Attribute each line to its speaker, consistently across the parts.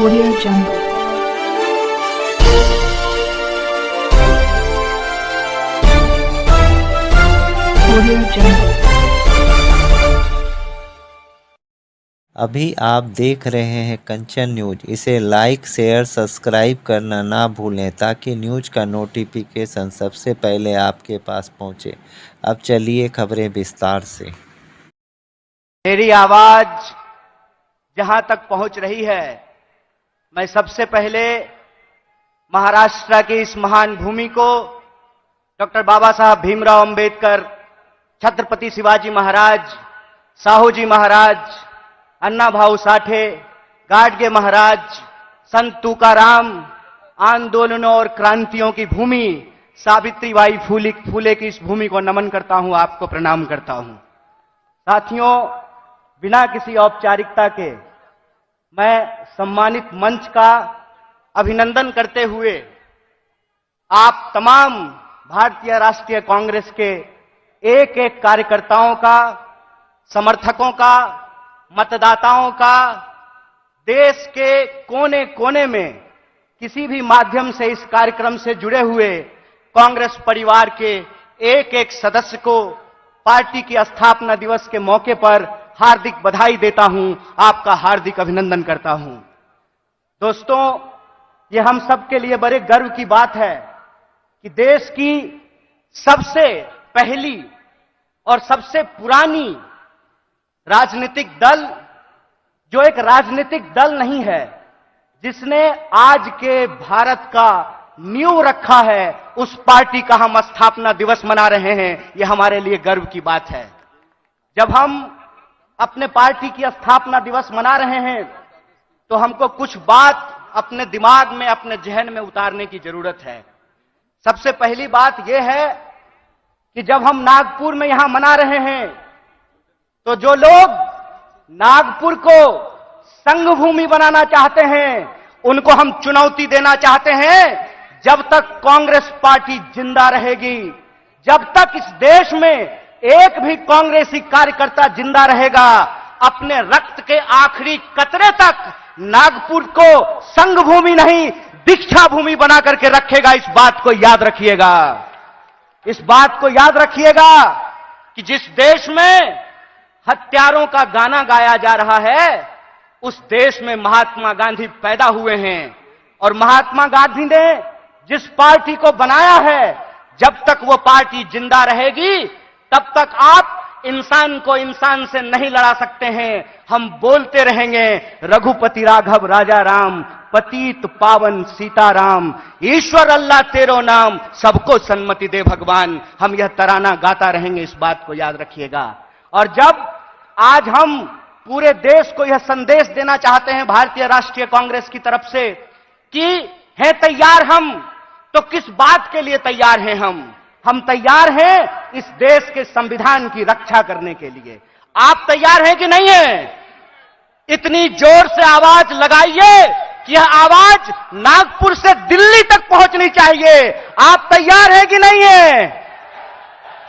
Speaker 1: Audio Jungle. Audio Jungle.
Speaker 2: अभी आप देख रहे हैं कंचन न्यूज। इसे लाइक शेयर सब्सक्राइब करना ना भूलें ताकि न्यूज का नोटिफिकेशन सबसे पहले आपके पास पहुंचे। अब चलिए खबरें विस्तार से।
Speaker 3: मेरी आवाज जहां तक पहुंच रही है, मैं सबसे पहले महाराष्ट्र की इस महान भूमि को डॉक्टर बाबा साहब भीमराव अंबेडकर, छत्रपति शिवाजी महाराज, साहूजी महाराज, अन्ना भाऊ साठे, गाडगे महाराज, संत तुकाराम, आंदोलनों और क्रांतियों की भूमि सावित्रीबाई फूले की इस भूमि को नमन करता हूं, आपको प्रणाम करता हूं। साथियों, बिना किसी औपचारिकता के मैं सम्मानित मंच का अभिनंदन करते हुए आप तमाम भारतीय राष्ट्रीय कांग्रेस के एक एक कार्यकर्ताओं का, समर्थकों का, मतदाताओं का, देश के कोने कोने में किसी भी माध्यम से इस कार्यक्रम से जुड़े हुए कांग्रेस परिवार के एक एक सदस्य को पार्टी की स्थापना दिवस के मौके पर हार्दिक बधाई देता हूं, आपका हार्दिक अभिनंदन करता हूं। दोस्तों, ये हम सबके लिए बड़े गर्व की बात है कि देश की सबसे पहली और सबसे पुरानी राजनीतिक दल, जो एक राजनीतिक दल नहीं है, जिसने आज के भारत का नींव रखा है, उस पार्टी का हम स्थापना दिवस मना रहे हैं। यह हमारे लिए गर्व की बात है। जब हम अपने पार्टी की स्थापना दिवस मना रहे हैं तो हमको कुछ बात अपने दिमाग में, अपने जहन में उतारने की जरूरत है। सबसे पहली बात यह है कि जब हम नागपुर में यहां मना रहे हैं तो जो लोग नागपुर को संघ भूमि बनाना चाहते हैं, उनको हम चुनौती देना चाहते हैं, जब तक कांग्रेस पार्टी जिंदा रहेगी, जब तक इस देश में एक भी कांग्रेसी कार्यकर्ता जिंदा रहेगा, अपने रक्त के आखिरी कतरे तक नागपुर को संघ भूमि नहीं, दीक्षा भूमि बना करके रखेगा। इस बात को याद रखिएगा। इस बात को याद रखिएगा कि जिस देश में हत्यारों का गाना गाया जा रहा है, उस देश में महात्मा गांधी पैदा हुए हैं। और महात्मा गांधी ने जिस पार्टी को बनाया है, जब तक वो पार्टी जिंदा रहेगी, तब तक आप इंसान को इंसान से नहीं लड़ा सकते हैं। हम बोलते रहेंगे, रघुपति राघव राजा राम, पतित पावन सीताराम, ईश्वर अल्लाह तेरो नाम, सबको सन्मति दे भगवान। हम यह तराना गाता रहेंगे, इस बात को याद रखिएगा। और जब आज हम पूरे देश को यह संदेश देना चाहते हैं भारतीय राष्ट्रीय कांग्रेस की तरफ से कि हैं तैयार हम, तो किस बात के लिए तैयार हैं हम तैयार हैं इस देश के संविधान की रक्षा करने के लिए। आप तैयार हैं कि नहीं है? इतनी जोर से आवाज लगाइए कि यह आवाज नागपुर से दिल्ली तक पहुंचनी चाहिए। आप तैयार हैं कि नहीं है?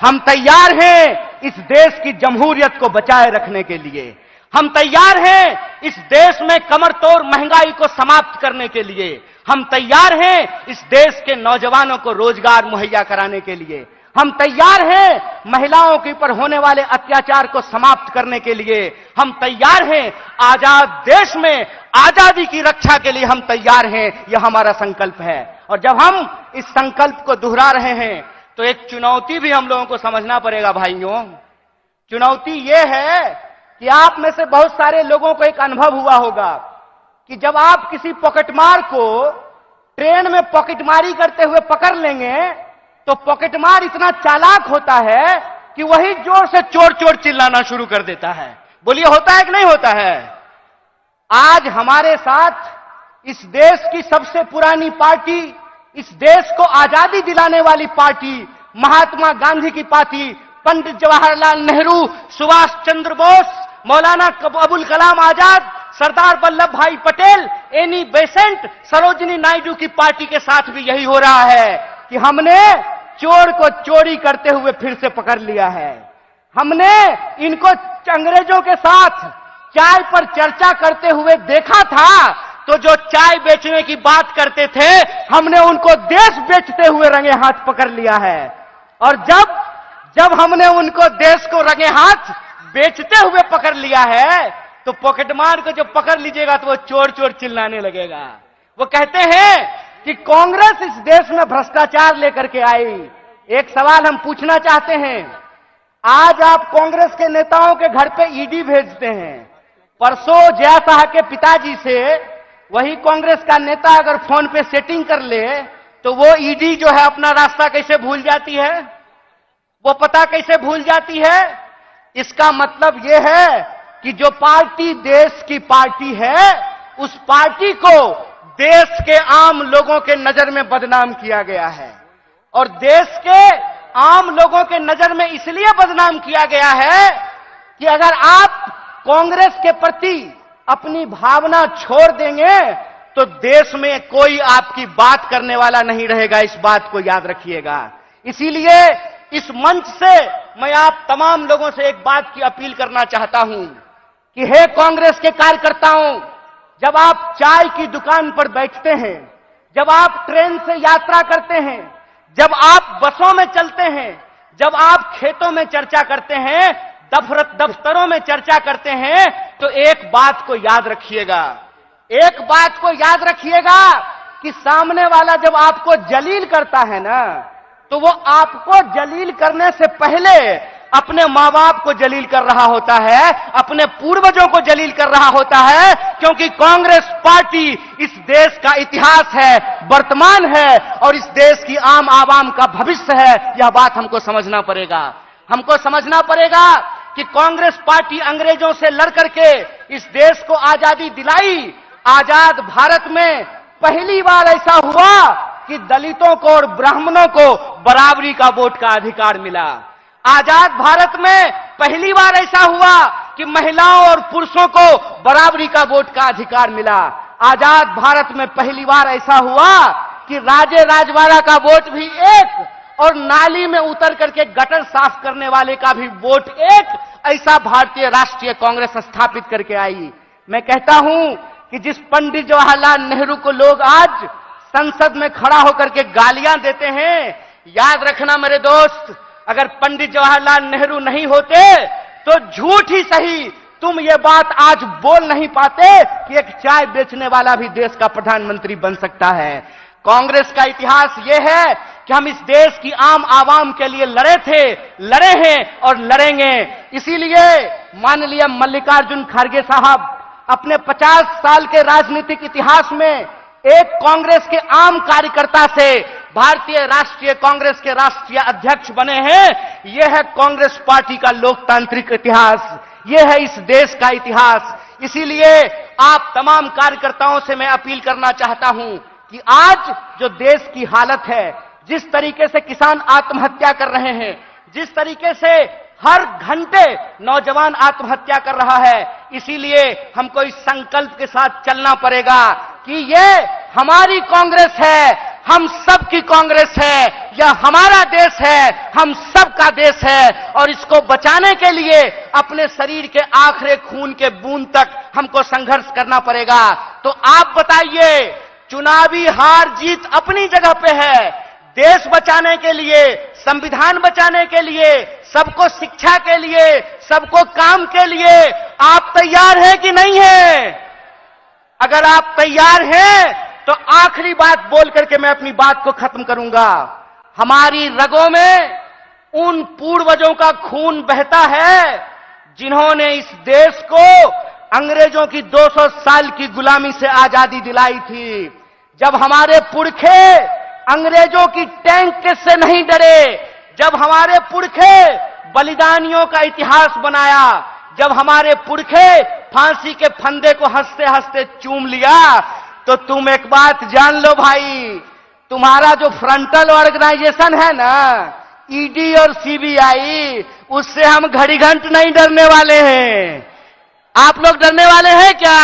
Speaker 3: हम तैयार हैं इस देश की जमहूरियत को बचाए रखने के लिए। हम तैयार हैं इस देश में कमर तोड़ महंगाई को समाप्त करने के लिए। हम तैयार हैं इस देश के नौजवानों को रोजगार मुहैया कराने के लिए। हम तैयार हैं महिलाओं के ऊपर होने वाले अत्याचार को समाप्त करने के लिए। हम तैयार हैं आजाद देश में आजादी की रक्षा के लिए। हम तैयार हैं, यह हमारा संकल्प है। और जब हम इस संकल्प को दोहरा रहे हैं तो एक चुनौती भी हम लोगों को समझना पड़ेगा भाइयों। चुनौती यह है कि आप में से बहुत सारे लोगों को एक अनुभव हुआ होगा कि जब आप किसी पॉकेटमार को ट्रेन में पॉकेटमारी करते हुए पकड़ लेंगे तो पॉकेटमार इतना चालाक होता है कि वही जोर से चोर चोर चिल्लाना शुरू कर देता है। बोलिए, होता है कि नहीं होता है? आज हमारे साथ इस देश की सबसे पुरानी पार्टी, इस देश को आजादी दिलाने वाली पार्टी, महात्मा गांधी की पार्टी, पंडित जवाहरलाल नेहरू, सुभाष चंद्र बोस, मौलाना अबुल कलाम आजाद, सरदार वल्लभ भाई पटेल, एनी बेसेंट, सरोजिनी नायडू की पार्टी के साथ भी यही हो रहा है कि हमने चोर को चोरी करते हुए फिर से पकड़ लिया है। हमने इनको अंग्रेजों के साथ चाय पर चर्चा करते हुए देखा था, तो जो चाय बेचने की बात करते थे, हमने उनको देश बेचते हुए रंगे हाथ पकड़ लिया है। और जब हमने उनको देश को रंगे हाथ बेचते हुए पकड़ लिया है, तो पॉकेटमार को जब पकड़ लीजिएगा तो वो चोर चोर चिल्लाने लगेगा। वो कहते हैं कि कांग्रेस इस देश में भ्रष्टाचार लेकर के आई। एक सवाल हम पूछना चाहते हैं, आज आप कांग्रेस के नेताओं के घर पे ईडी भेजते हैं। परसों जया शाह के पिताजी से वही कांग्रेस का नेता अगर फोन पे सेटिंग कर ले तो वो ईडी जो है अपना रास्ता कैसे भूल जाती है, वो पता कैसे भूल जाती है। इसका मतलब यह है कि जो पार्टी देश की पार्टी है, उस पार्टी को देश के आम लोगों के नजर में बदनाम किया गया है। और देश के आम लोगों के नजर में इसलिए बदनाम किया गया है कि अगर आप कांग्रेस के प्रति अपनी भावना छोड़ देंगे तो देश में कोई आपकी बात करने वाला नहीं रहेगा। इस बात को याद रखिएगा। इसीलिए इस मंच से मैं आप तमाम लोगों से एक बात की अपील करना चाहता हूं कि हे कांग्रेस के कार्यकर्ताओं, जब आप चाय की दुकान पर बैठते हैं, जब आप ट्रेन से यात्रा करते हैं, जब आप बसों में चलते हैं, जब आप खेतों में चर्चा करते हैं, दफ्तरों में चर्चा करते हैं, तो एक बात को याद रखिएगा, एक बात को याद रखिएगा कि सामने वाला जब आपको जलील करता है ना, तो वो आपको जलील करने से पहले अपने मां बाप को जलील कर रहा होता है, अपने पूर्वजों को जलील कर रहा होता है। क्योंकि कांग्रेस पार्टी इस देश का इतिहास है, वर्तमान है और इस देश की आम आवाम का भविष्य है। यह बात हमको समझना पड़ेगा। हमको समझना पड़ेगा कि कांग्रेस पार्टी अंग्रेजों से लड़ करके इस देश को आजादी दिलाई। आजाद भारत में पहली बार ऐसा हुआ कि दलितों को और ब्राह्मणों को बराबरी का वोट का अधिकार मिला। आजाद भारत में पहली बार ऐसा हुआ कि महिलाओं और पुरुषों को बराबरी का वोट का अधिकार मिला। आजाद भारत में पहली बार ऐसा हुआ कि राजे राजवाड़ा का वोट भी एक और नाली में उतर करके गटर साफ करने वाले का भी वोट एक, ऐसा भारतीय राष्ट्रीय कांग्रेस स्थापित करके आई। मैं कहता हूं कि जिस पंडित जवाहरलाल नेहरू को लोग आज संसद में खड़ा होकर के गालियां देते हैं, याद रखना मेरे दोस्त, अगर पंडित जवाहरलाल नेहरू नहीं होते तो झूठ ही सही तुम ये बात आज बोल नहीं पाते कि एक चाय बेचने वाला भी देश का प्रधानमंत्री बन सकता है। कांग्रेस का इतिहास यह है कि हम इस देश की आम आवाम के लिए लड़े थे, लड़े हैं और लड़ेंगे। इसीलिए माननीय मल्लिकार्जुन खड़गे साहब अपने 50 साल के राजनीतिक इतिहास में एक कांग्रेस के आम कार्यकर्ता से भारतीय राष्ट्रीय कांग्रेस के राष्ट्रीय अध्यक्ष बने हैं। यह है कांग्रेस पार्टी का लोकतांत्रिक इतिहास, यह है इस देश का इतिहास। इसीलिए आप तमाम कार्यकर्ताओं से मैं अपील करना चाहता हूं कि आज जो देश की हालत है, जिस तरीके से किसान आत्महत्या कर रहे हैं, जिस तरीके से हर घंटे नौजवान आत्महत्या कर रहा है, इसीलिए हमको इस संकल्प के साथ चलना पड़ेगा कि ये हमारी कांग्रेस है, हम सब की कांग्रेस है, यह हमारा देश है, हम सब का देश है और इसको बचाने के लिए अपने शरीर के आखिरी खून के बूंद तक हमको संघर्ष करना पड़ेगा। तो आप बताइए, चुनावी हार जीत अपनी जगह पे है, देश बचाने के लिए, संविधान बचाने के लिए, सबको शिक्षा के लिए, सबको काम के लिए आप तैयार हैं कि नहीं हैं? अगर आप तैयार हैं तो आखिरी बात बोल करके मैं अपनी बात को खत्म करूंगा। हमारी रगों में उन पूर्वजों का खून बहता है जिन्होंने इस देश को अंग्रेजों की 200 साल की गुलामी से आजादी दिलाई थी। जब हमारे पुरखे अंग्रेजों की टैंक से नहीं डरे, जब हमारे पुरखे बलिदानियों का इतिहास बनाया, जब हमारे पुरखे फांसी के फंदे को हंसते हंसते चूम लिया, तो तुम एक बात जान लो भाई, तुम्हारा जो फ्रंटल ऑर्गेनाइजेशन है ना, ईडी और सीबीआई, उससे हम घड़ी घंट नहीं डरने वाले हैं। आप लोग डरने वाले हैं क्या?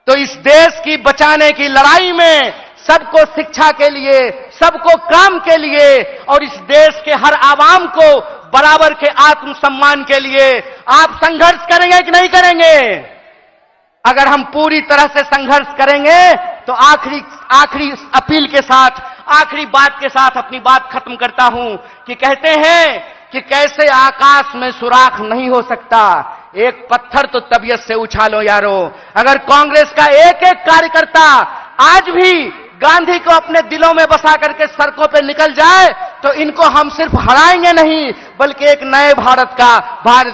Speaker 3: तो इस देश की बचाने की लड़ाई में सबको शिक्षा के लिए, सबको काम के लिए और इस देश के हर आवाम को बराबर के आत्मसम्मान के लिए आप संघर्ष करेंगे कि नहीं करेंगे? अगर हम पूरी तरह से संघर्ष करेंगे तो आखिरी अपील के साथ, आखिरी बात के साथ अपनी बात खत्म करता हूं कि कहते हैं कि कैसे आकाश में सुराख नहीं हो सकता, एक पत्थर तो तबीयत से उछालो यारो। अगर कांग्रेस का एक एक कार्यकर्ता आज भी गांधी को अपने दिलों में बसा करके सड़कों पे निकल जाए तो इनको हम सिर्फ हराएंगे नहीं बल्कि एक नए भारत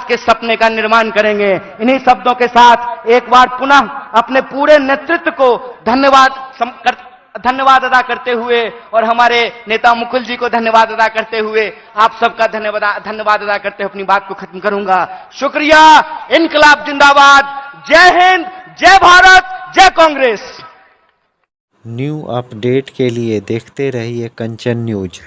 Speaker 3: के सपने का निर्माण करेंगे। इन्हीं शब्दों के साथ एक बार पुनः अपने पूरे नेतृत्व को धन्यवाद अदा करते हुए और हमारे नेता मुकुल जी को धन्यवाद अदा करते हुए आप सबका धन्यवाद अदा करते हुए अपनी बात को खत्म करूंगा। शुक्रिया। इनकलाब जिंदाबाद। जय हिंद, जय भारत, जय कांग्रेस।
Speaker 2: न्यू अपडेट के लिए देखते रहिए कंचन न्यूज।